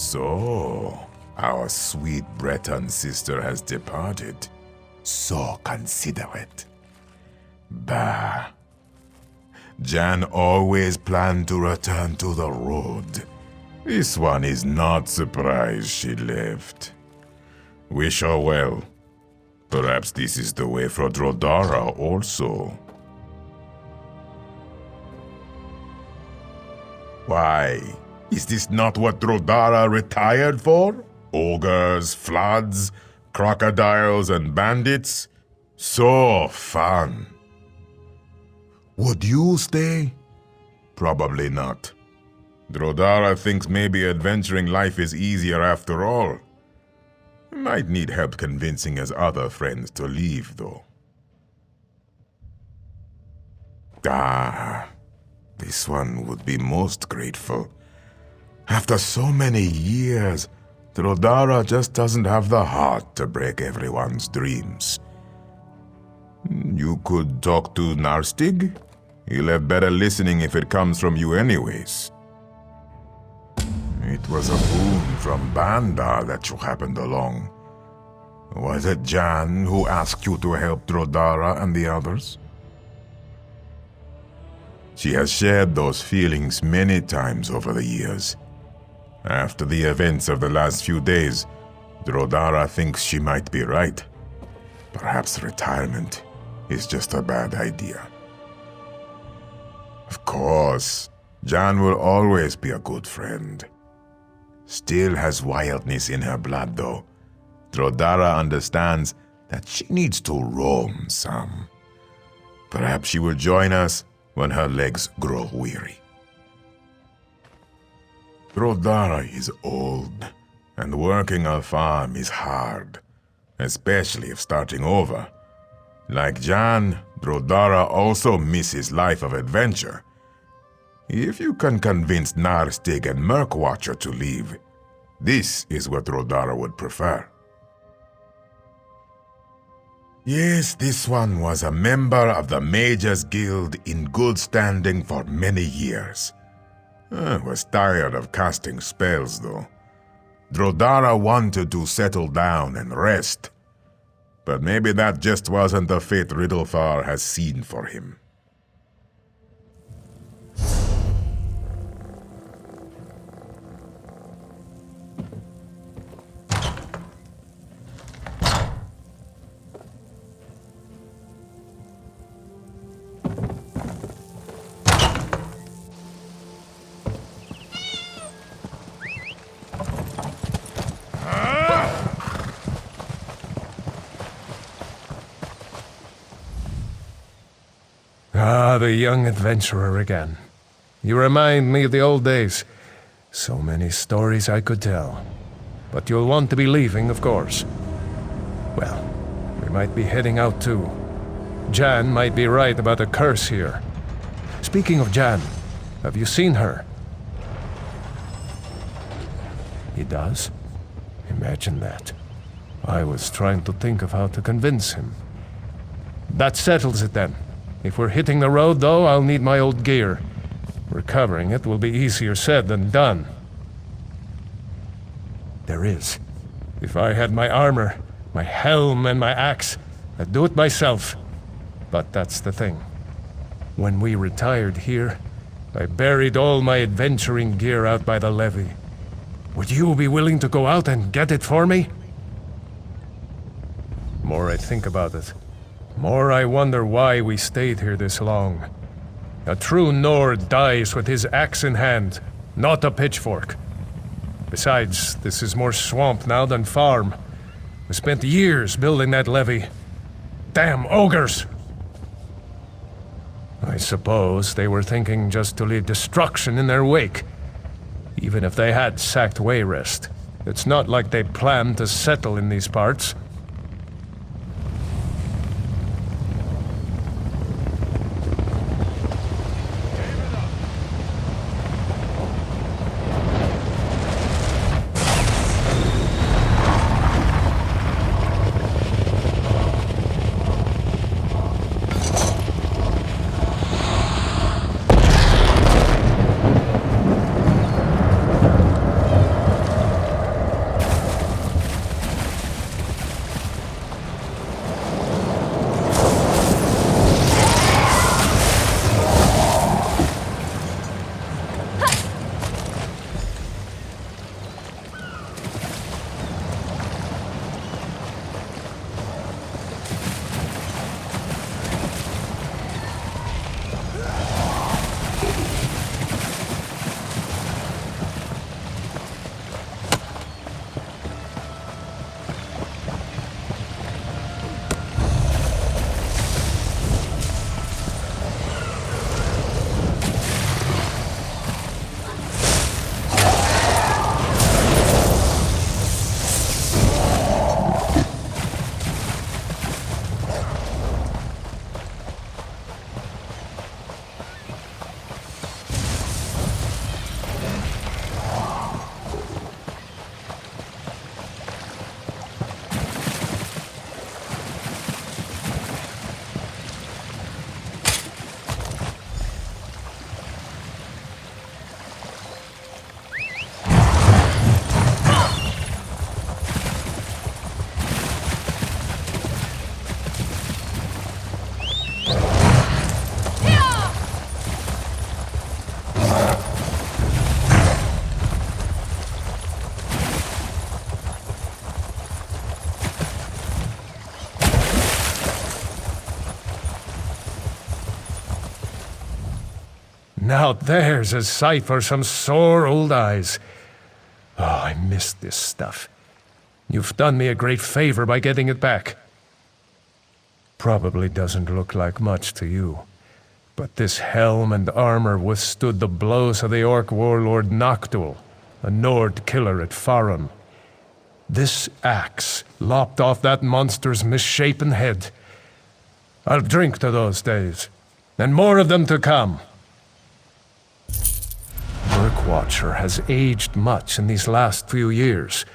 So, our sweet Breton sister has departed. So considerate. Bah. Jan always planned to return to the road. This one is not surprised she left. Wish her well. Perhaps this is the way for Dro-Dara also. Why, is this not what Dro-Dara retired for? Ogres, floods, crocodiles, and bandits? So fun. Would you stay? Probably not. Dro-Dara thinks maybe adventuring life is easier after all. Might need help convincing his other friends to leave, though. This one would be most grateful. After so many years, Dro-Dara just doesn't have the heart to break everyone's dreams. You could talk to Knarstygg. He'll have better listening if it comes from you anyways. It was a boon from Bandar that you happened along. Was it Jan who asked you to help Dro-Dara and the others? She has shared those feelings many times over the years. After the events of the last few days, Dro-Dara thinks she might be right. Perhaps retirement is just a bad idea. Of course, Jan will always be a good friend. Still has wildness in her blood, though. Dro-Dara understands that she needs to roam some. Perhaps she will join us when her legs grow weary. Dro-Dara is old, and working a farm is hard, especially if starting over. Like Jan, Dro-Dara also misses life of adventure. If you can convince Knarstygg and Murkwatcher to leave, this is what Dro-Dara would prefer. Yes, this one was a member of the Mages Guild in good standing for many years. Was tired of casting spells, though. Dro-Dara wanted to settle down and rest. But maybe that just wasn't the fate Riddlefar has seen for him. The young adventurer again. You remind me of the old days. So many stories I could tell. But you'll want to be leaving, of course. Well, we might be heading out too. Jan might be right about a curse here. Speaking of Jan, have you seen her? He does? Imagine that. I was trying to think of how to convince him. That settles it then. If we're hitting the road, though, I'll need my old gear. Recovering it will be easier said than done. There is. If I had my armor, my helm, and my axe, I'd do it myself. But that's the thing. When we retired here, I buried all my adventuring gear out by the levee. Would you be willing to go out and get it for me? The more I think about it, more I wonder why we stayed here this long. A true Nord dies with his axe in hand, not a pitchfork. Besides, this is more swamp now than farm. We spent years building that levee. Damn ogres! I suppose they were thinking just to leave destruction in their wake. Even if they had sacked Wayrest, it's not like they planned to settle in these parts. Now there's a sight for some sore old eyes. Oh, I missed this stuff. You've done me a great favor by getting it back. Probably doesn't look like much to you, but this helm and armor withstood the blows of the orc warlord Noctul, a Nord killer at Farum. This axe lopped off that monster's misshapen head. I'll drink to those days, and more of them to come. Watcher has aged much in these last few years,